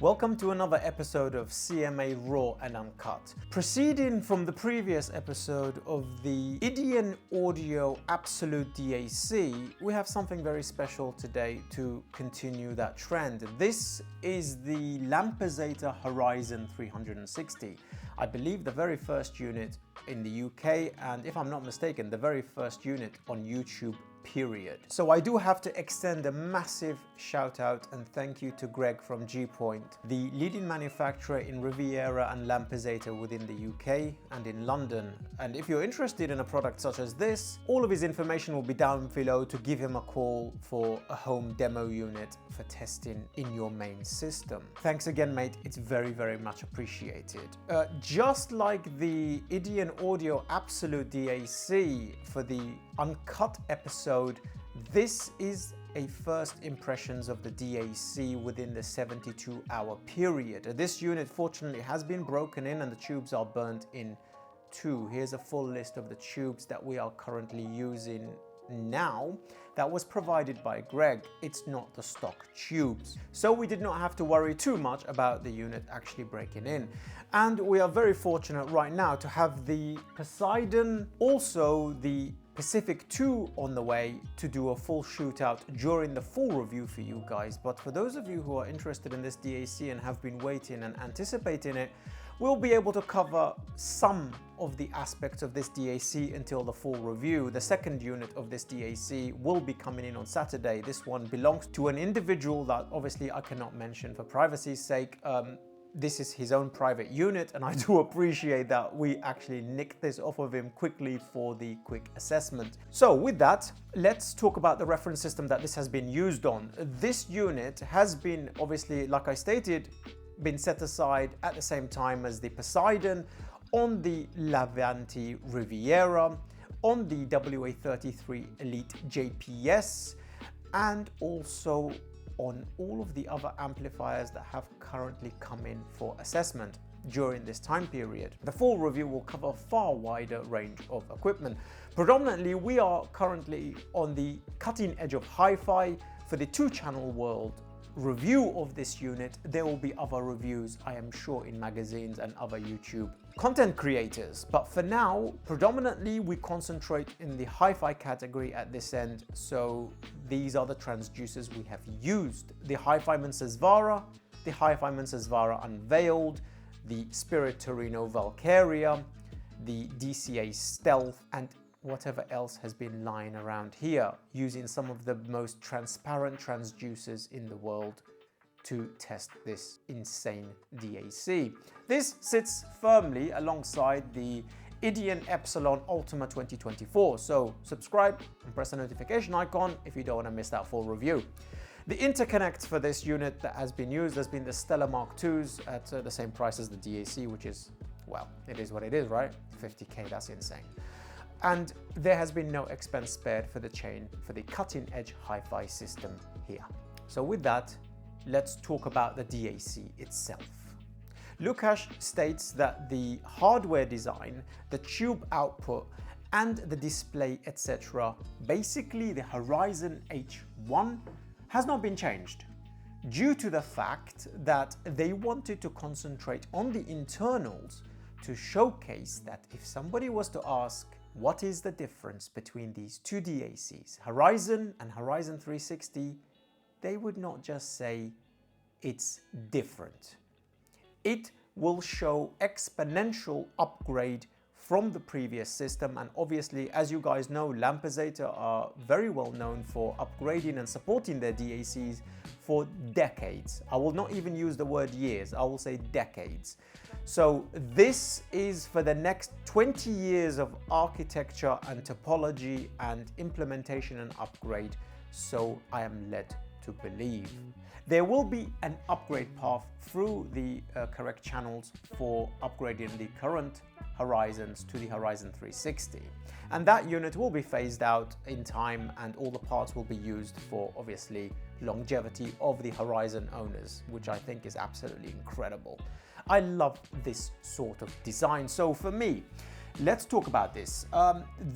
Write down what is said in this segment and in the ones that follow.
Welcome to another episode of CMA Raw and Uncut. Proceeding from the previous episode of the Ideon Audio Absolute DAC, we have something very special today to continue that trend. This is the Lampizator Horizon360. I believe the very first unit in the UK, and if I'm not mistaken, the very first unit on YouTube, period. So I do have to extend a massive shout out and thank you to Greg from gpoint, the leading manufacturer in Riviera and Lampizator within the UK and in London. And if you're interested in a product such as this, all of his information will be down below to give him a call for a home demo unit for testing in your main system. Thanks again, mate. It's very, very much appreciated. Just like the Ideon Audio Absolute DAC for the Uncut episode, this is a first impressions of the DAC within the 72-hour period. This unit fortunately has been broken in and the tubes are burnt in two. Here's a full list of the tubes that we are currently using now. That was provided by Greg. It's not the stock tubes. So we did not have to worry too much about the unit actually breaking in. And we are very fortunate right now to have the Poseidon, also the Pacific 2 on the way to do a full shootout during the full review for you guys. But for those of you who are interested in this DAC and have been waiting and anticipating it, we'll be able to cover some of the aspects of this DAC until the full review. The second unit of this DAC will be coming in on Saturday. This one belongs to an individual that obviously I cannot mention for privacy's sake. This is his own private unit, and I do appreciate that we actually nicked this off of him quickly for the quick assessment. So with that, let's talk about the reference system that this has been used on. This unit has been, obviously, like I stated, been set aside at the same time as the Poseidon on the Lavanti Riviera, on the WA33 Elite JPS, and also on all of the other amplifiers that have currently come in for assessment during this time period. The full review will cover a far wider range of equipment. Predominantly, we are currently on the cutting edge of hi-fi. For the two-channel world review of this unit, there will be other reviews, I am sure, in magazines and other YouTube content creators. But for now, predominantly we concentrate in the hi-fi category at this end. So these are the transducers we have used: the Hi-Fi Susvara, the Hi-Fi Susvara Unveiled, the Spirit Torino Valkyria, the DCA Stealth, and whatever else has been lying around here, using some of the most transparent transducers in the world to test this insane DAC. This sits firmly alongside the Ideon EPSILON Ultima 2024, so subscribe and press the notification icon if you don't want to miss that full review. The interconnect for this unit that has been used has been the Stellar Mark IIs at the same price as the DAC, which is, well, it is what it is, right? 50k, that's insane. And there has been no expense spared for the chain for the cutting-edge hi-fi system here. So with that, let's talk about the DAC itself. Lukash states that the hardware design, the tube output, and the display, etc., basically the Horizon H1 has not been changed, due to the fact that they wanted to concentrate on the internals to showcase that if somebody was to ask, what is the difference between these two DACs, Horizon and Horizon360, they would not just say it's different. It will show exponential upgrade from the previous system, and obviously, as you guys know, Lampizator are very well known for upgrading and supporting their DACs for decades. I will not even use the word years, I will say decades. So this is for the next 20 years of architecture and topology and implementation and upgrade, so I am led to believe. There will be an upgrade path through the correct channels for upgrading the current Horizons to the Horizon360, and that unit will be phased out in time, and all the parts will be used for, obviously, longevity of the Horizon owners, which I think is absolutely incredible. I love this sort of design. So for me, Let's talk about this.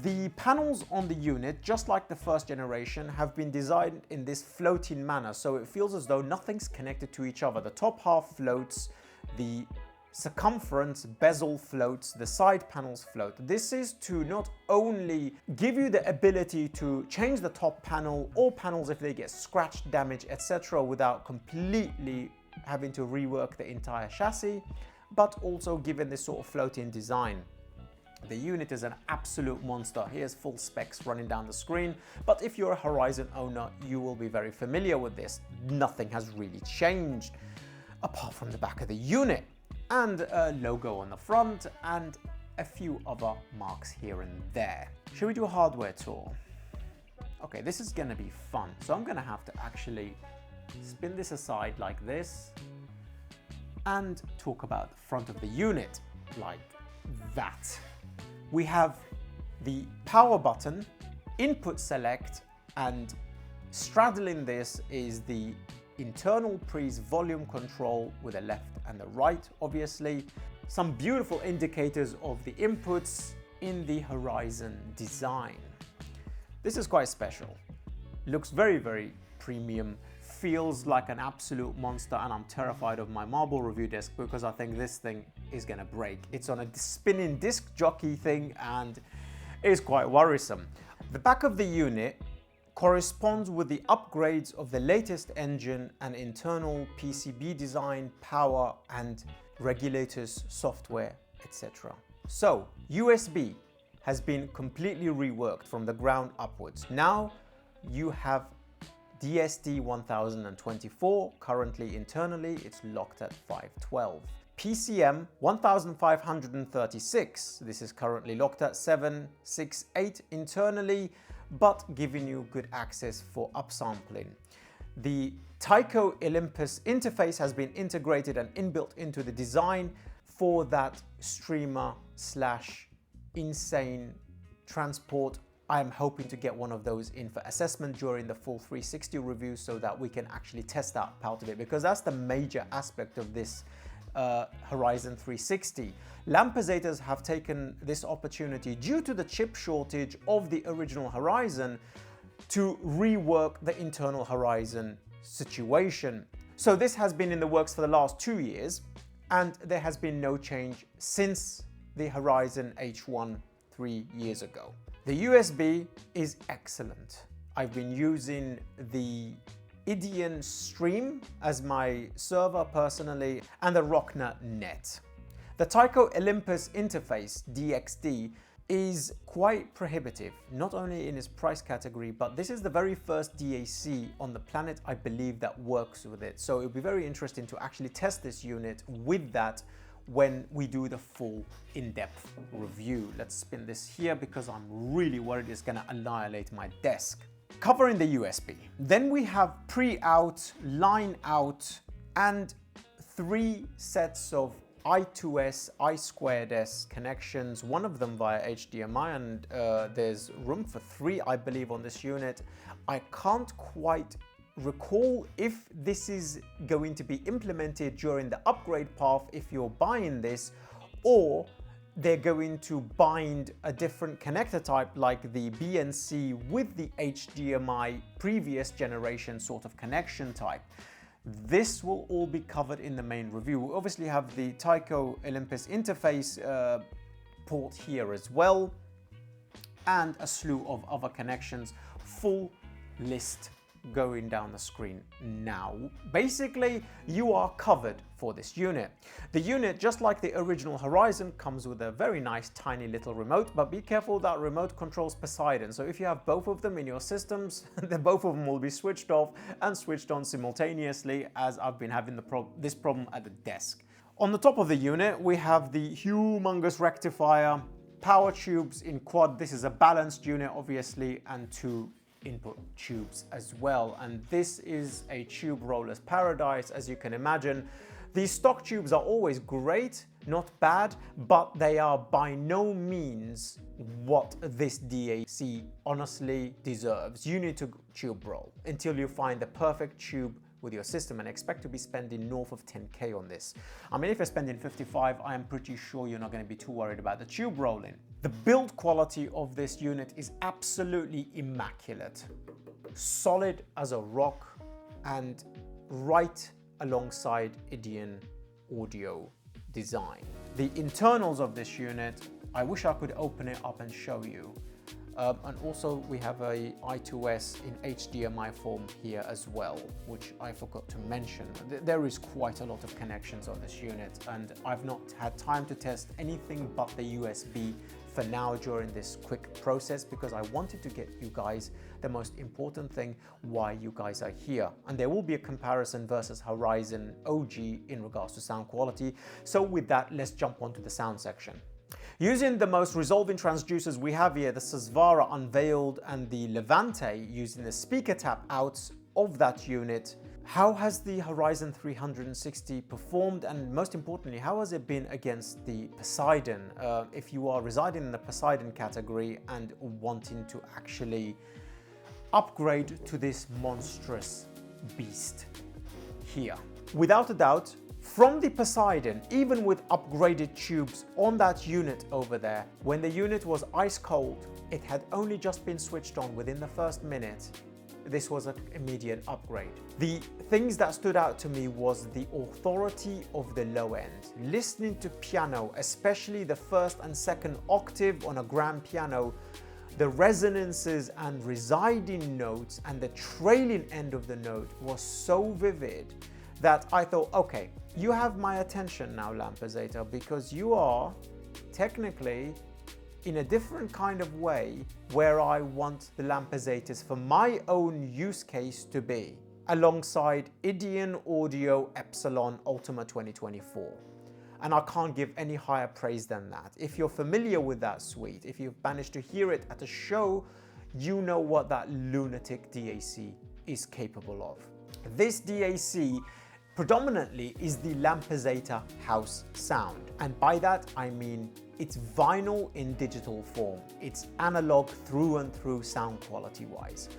The panels on the unit, just like the first generation, have been designed in this floating manner, so it feels as though nothing's connected to each other. The top half floats, the circumference bezel floats, the side panels float. This is to not only give you the ability to change the top panel or panels if they get scratched, damaged, etc. without completely having to rework the entire chassis, but also given this sort of floating design. The unit is an absolute monster. Here's full specs running down the screen, but if you're a Horizon owner, you will be very familiar with this. Nothing has really changed apart from the back of the unit and a logo on the front and a few other marks here and there. Should we do a hardware tour? Okay, this is gonna be fun. So I'm gonna have to actually spin this aside like this and talk about the front of the unit like that. We have the power button, input select, and straddling this is the internal pre's volume control with the left and the right, obviously. Some beautiful indicators of the inputs in the Horizon design. This is quite special. Looks very, very premium. Feels like an absolute monster, and I'm terrified of my marble review disc because I think this thing is gonna break. It's on a spinning disc jockey thing and it's quite worrisome. The back of the unit corresponds with the upgrades of the latest engine and internal PCB design, power and regulators, software, etc. So USB has been completely reworked from the ground upwards. Now you have DSD 1024, currently internally it's locked at 512. PCM 1536, this is currently locked at 768 internally, but giving you good access for upsampling. The Tyco Olympus interface has been integrated and inbuilt into the design for that streamer slash insane transport. I'm hoping to get one of those in for assessment during the full 360 review so that we can actually test that part of it, because that's the major aspect of this Horizon 360. Lampizators have taken this opportunity due to the chip shortage of the original Horizon to rework the internal Horizon situation. So this has been in the works for the last 2 years and there has been no change since the Horizon H1 3 years ago. The USB is excellent. I've been using the Ideon Stream as my server personally and the Rockner Net. The Tyco Olympus interface, DXD, is quite prohibitive, not only in its price category, but this is the very first DAC on the planet, I believe, that works with it. So it'll be very interesting to actually test this unit with that when we do the full in-depth review. Let's spin this here because I'm really worried it's gonna annihilate my desk. Covering the USB. Then we have pre-out, line out, and 3 sets of I2S, I2S connections, one of them via HDMI, and there's room for 3, I believe, on this unit. I can't quite recall if this is going to be implemented during the upgrade path if you're buying this, or they're going to bind a different connector type like the BNC with the HDMI previous generation sort of connection type. This will all be covered in the main review. We obviously have the Tyco Olympus interface port here as well, and a slew of other connections. Full list going down the screen now. Basically, you are covered for this unit. The unit, just like the original Horizon, comes with a very nice tiny little remote, but be careful, that remote controls Poseidon. So if you have both of them in your systems, then both of them will be switched off and switched on simultaneously, as I've been having this problem at the desk. On the top of the unit, we have the humongous rectifier, power tubes in quad. This is a balanced unit, obviously, and 2 input tubes as well, and this is a tube roller's paradise, as you can imagine. These stock tubes are always great, not bad, but they are by no means what this DAC honestly deserves. You need to tube roll until you find the perfect tube with your system and expect to be spending north of 10K on this. I mean, if you're spending 55, I am pretty sure you're not going to be too worried about the tube rolling. The build quality of this unit is absolutely immaculate. Solid as a rock and right alongside Ideon audio design. The internals of this unit, I wish I could open it up and show you. And also we have a I2S in HDMI form here as well, which I forgot to mention. There is quite a lot of connections on this unit, and I've not had time to test anything but the USB for now during this quick process, because I wanted to get you guys the most important thing, why you guys are here. And there will be a comparison versus Horizon OG in regards to sound quality. So with that, let's jump onto the sound section. Using the most resolving transducers we have here, the Susvara Unveiled and the Levante, using the speaker tap outs of that unit, how has the Horizon 360 performed, and most importantly, how has it been against the Poseidon? If you are residing in the Poseidon category and wanting to actually upgrade to this monstrous beast here. Without a doubt, from the Poseidon, even with upgraded tubes on that unit over there, when the unit was ice cold, it had only just been switched on within the first minute. This was an immediate upgrade. The things that stood out to me was the authority of the low end. Listening to piano, especially the first and second octave on a grand piano, the resonances and residing notes and the trailing end of the note was so vivid that I thought, okay, you have my attention now, Lampizator, because you are technically in a different kind of way where I want the Lampizators for my own use case to be, alongside Ideon Audio EPSILON Ultima 2024. And I can't give any higher praise than that. If you're familiar with that suite, if you've managed to hear it at a show, you know what that lunatic DAC is capable of. This DAC predominantly is the Lampizator house sound. And by that, I mean it's vinyl in digital form. It's analog through and through sound quality wise.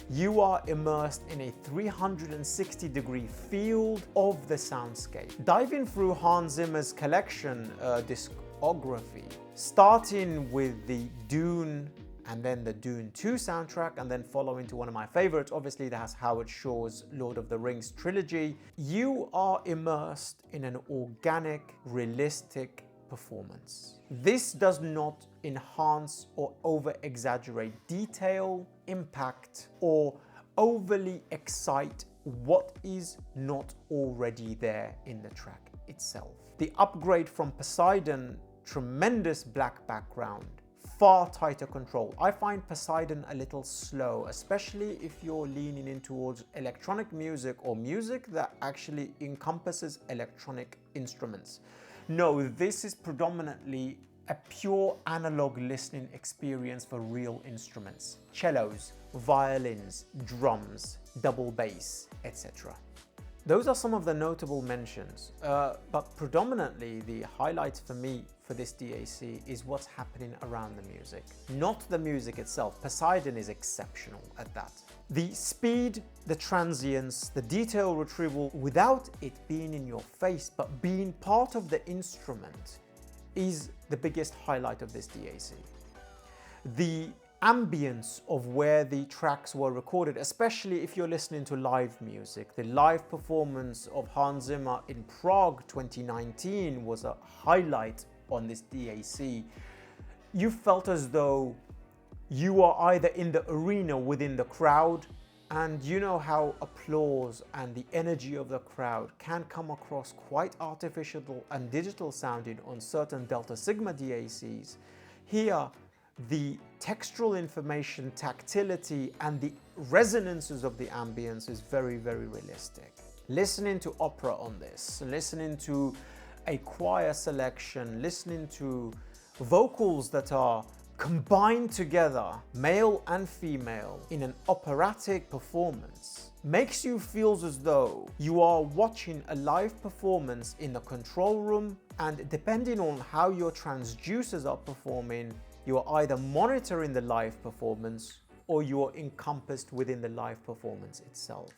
You are immersed in a 360-degree field of the soundscape. Diving through Hans Zimmer's collection discography, starting with the Dune and then the Dune 2 soundtrack, and then following to one of my favorites, obviously that's Howard Shore's Lord of the Rings trilogy, you are immersed in an organic, realistic performance. This does not enhance or over-exaggerate detail, impact, or overly excite what is not already there in the track itself. The upgrade from Poseidon, tremendous black background, far tighter control. I find Poseidon a little slow, especially if you're leaning in towards electronic music or music that actually encompasses electronic instruments. No, this is predominantly a pure analog listening experience for real instruments. Cellos, violins, drums, double bass, etc. Those are some of the notable mentions, but predominantly the highlights for me for this DAC is what's happening around the music, not the music itself. Poseidon is exceptional at that. The speed, the transients, the detail retrieval without it being in your face, but being part of the instrument is the biggest highlight of this DAC. The ambience of where the tracks were recorded, especially if you're listening to live music. The live performance of Hans Zimmer in Prague 2019 was a highlight on this DAC. You felt as though you are either in the arena within the crowd, and you know how applause and the energy of the crowd can come across quite artificial and digital sounding on certain Delta Sigma DACs. Here, the textural information, tactility, and the resonances of the ambience is very, very realistic. Listening to opera on this, listening to a choir selection, listening to vocals that are combined together, male and female, in an operatic performance, makes you feel as though you are watching a live performance in the control room, and depending on how your transducers are performing, you are either monitoring the live performance or you are encompassed within the live performance itself.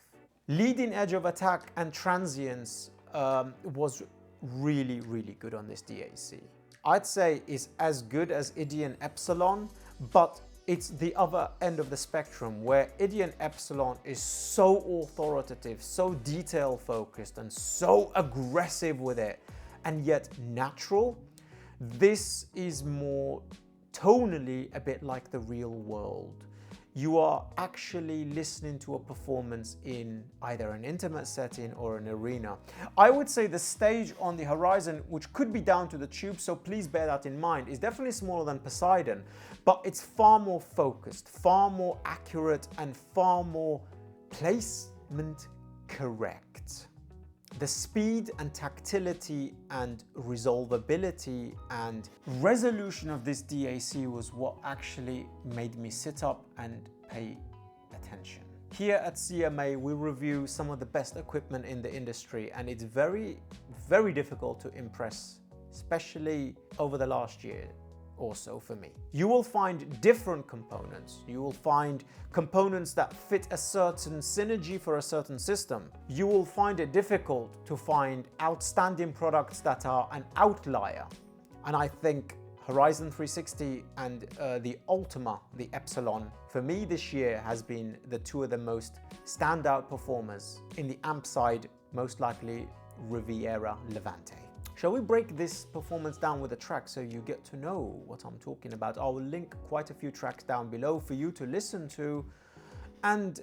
Leading edge of attack and transience was really, really good on this DAC. I'd say it's as good as Ideon EPSILON, but it's the other end of the spectrum where Ideon EPSILON is so authoritative, so detail focused and so aggressive with it, and yet natural. This is more tonally a bit like the real world. You are actually listening to a performance in either an intimate setting or an arena. I would say the stage on the Horizon, which could be down to the tube, so please bear that in mind, is definitely smaller than Poseidon, but it's far more focused, far more accurate, and far more placement correct. The speed and tactility and resolvability and resolution of this DAC was what actually made me sit up and pay attention. Here at CMA, we review some of the best equipment in the industry, and it's very, very difficult to impress, especially over the last year or so for me. You will find different components. You will find components that fit a certain synergy for a certain system. You will find it difficult to find outstanding products that are an outlier. And I think Horizon 360 and the Ultima, the EPSILON, for me this year has been the two of the most standout performers. In the amp side, most likely Riviera Levante. Shall we break this performance down with a track so you get to know what I'm talking about? I will link quite a few tracks down below for you to listen to. And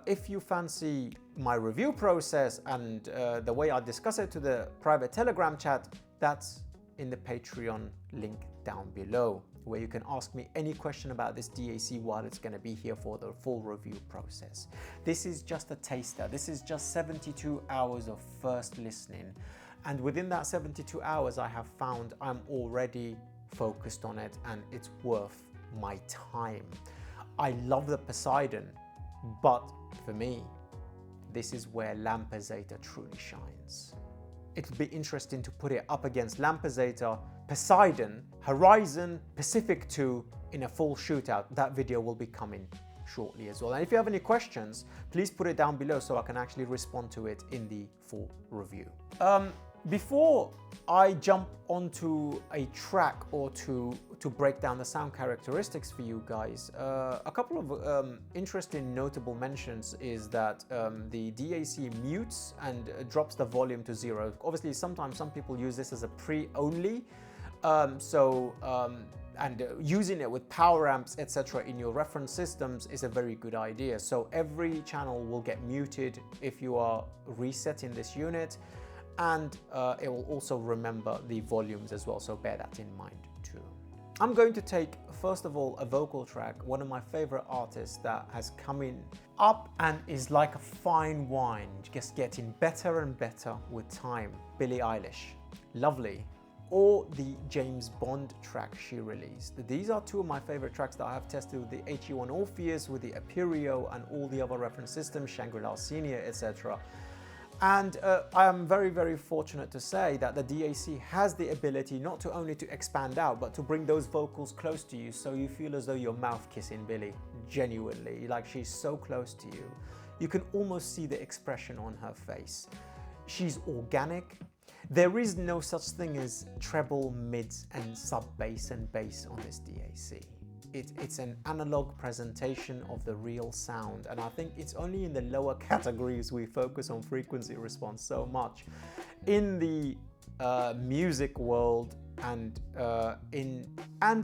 if you fancy my review process and the way I discuss it to the private Telegram chat, that's in the Patreon link down below, where you can ask me any question about this DAC while it's going to be here for the full review process. This is just a taster. This is just 72 hours of first listening. And within that 72 hours, I have found I'm already focused on it and it's worth my time. I love the Poseidon, but for me, this is where Lampizator truly shines. It'll be interesting to put it up against Lampizator, Poseidon, Horizon, Pacific 2 in a full shootout. That video will be coming shortly as well. And if you have any questions, please put it down below so I can actually respond to it in the full review. Before I jump onto a track or to break down the sound characteristics for you guys, a couple of interesting notable mentions is that the DAC mutes and drops the volume to 0. Obviously, sometimes some people use this as a pre-only, and using it with power amps, etc. in your reference systems is a very good idea. So every channel will get muted if you are resetting this unit, and it will also remember the volumes as well, so bear that in mind too. I'm going to take, first of all, a vocal track, one of my favorite artists that has come in up and is like a fine wine, just getting better and better with time, Billie Eilish. Lovely. Or the James Bond track she released. These are two of my favorite tracks that I have tested with the HE1 Orpheus, with the Aperio and all the other reference systems, Shangri-La Senior, etc. And I am very, very fortunate to say that the DAC has the ability not to only to expand out, but to bring those vocals close to you so you feel as though you're mouth kissing Billie, genuinely, like she's so close to you. You can almost see the expression on her face. She's organic. There is no such thing as treble, mids, and sub-bass and bass on this DAC. It's an analog presentation of the real sound, and I think it's only in the lower categories we focus on frequency response so much. In the music world and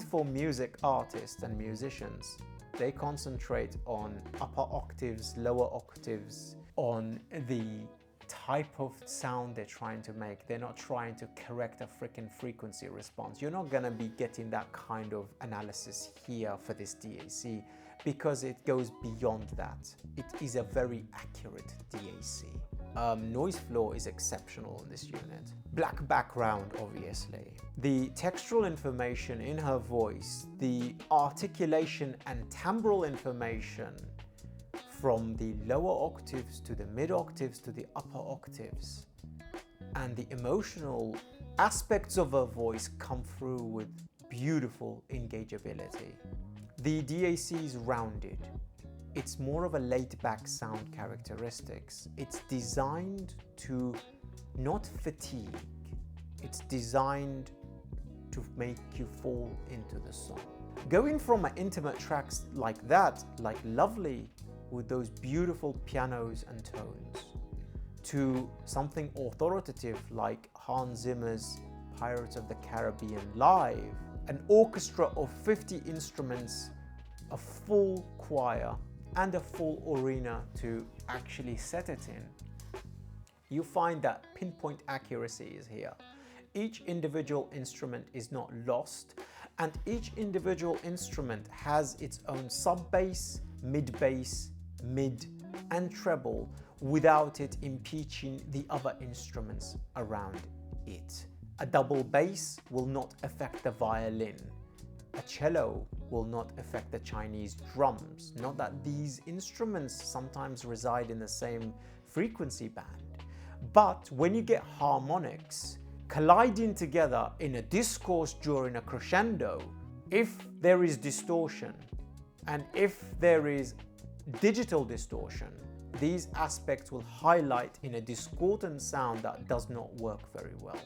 for music artists and musicians, they concentrate on upper octaves, lower octaves, on the type of sound they're trying to make. They're not trying to correct a freaking frequency response. You're not gonna be getting that kind of analysis here for this DAC because it goes beyond that. It is a very accurate DAC. Noise floor is exceptional in this unit. Black background, obviously. The textural information in her voice, the articulation and timbral information from the lower octaves to the mid octaves to the upper octaves, and the emotional aspects of her voice come through with beautiful engageability. The DAC is rounded, it's more of a laid-back sound characteristics. It's designed to not fatigue. It's designed to make you fall into the song. Going from intimate tracks like that, like Lovely, with those beautiful pianos and tones, to something authoritative like Hans Zimmer's Pirates of the Caribbean Live, an orchestra of 50 instruments, a full choir, and a full arena to actually set it in, you find that pinpoint accuracy is here. Each individual instrument is not lost, and each individual instrument has its own sub-bass, mid-bass, mid, and treble without it impeaching the other instruments around it. A double bass will not affect the violin. A cello will not affect the Chinese drums. Not that these instruments sometimes reside in the same frequency band, but when you get harmonics colliding together in a discourse during a crescendo, if there is distortion and if there is digital distortion, these aspects will highlight in a discordant sound that does not work very well.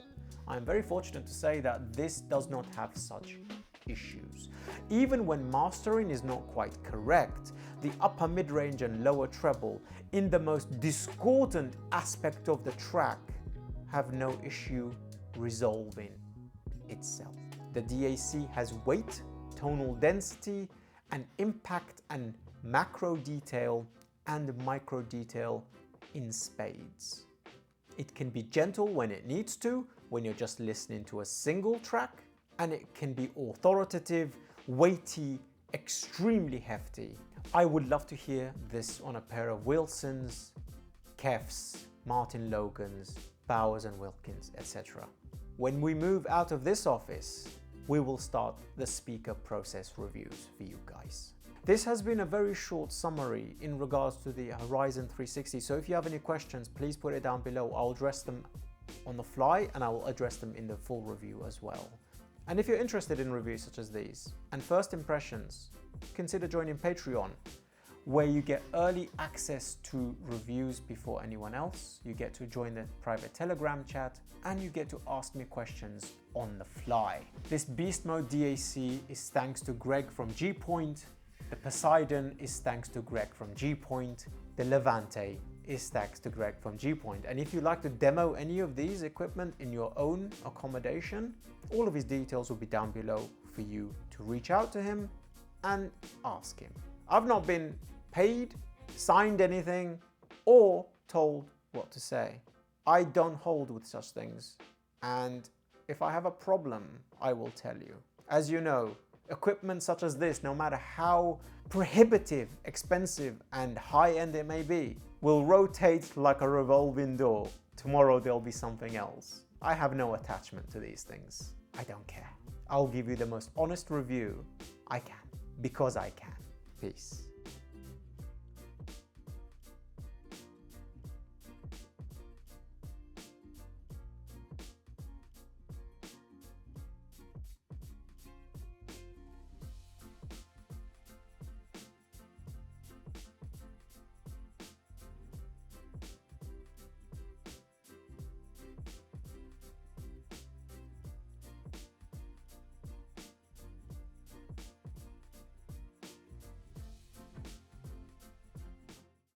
I'm very fortunate to say that this does not have such issues. Even when mastering is not quite correct, the upper mid-range and lower treble in the most discordant aspect of the track have no issue resolving itself. The DAC has weight, tonal density, and impact and macro detail and micro detail in spades. It can be gentle when it needs to, when you're just listening to a single track, and it can be authoritative, weighty, extremely hefty. I would love to hear this on a pair of Wilsons, Kefs, Martin Logans, Bowers and Wilkins, etc. When we move out of this office, we will start the speaker process reviews for you guys. This has been a very short summary in regards to the Horizon 360, so if you have any questions, please put it down below. I'll address them on the fly and I will address them in the full review as well. And if you're interested in reviews such as these and first impressions, consider joining Patreon, where you get early access to reviews before anyone else. You get to join the private Telegram chat and you get to ask me questions on the fly. This Beast Mode DAC is thanks to Greg from gpoint. The Poseidon is thanks to Greg from gpoint. The Levante is thanks to Greg from gpoint. And if you'd like to demo any of these equipment in your own accommodation, all of his details will be down below for you to reach out to him and ask him. I've not been paid, signed anything, or told what to say. I don't hold with such things, and if I have a problem, I will tell you. As you know, equipment such as this, no matter how prohibitive, expensive, and high-end it may be, will rotate like a revolving door. Tomorrow there'll be something else. I have no attachment to these things. I don't care. I'll give you the most honest review I can, because I can. Peace.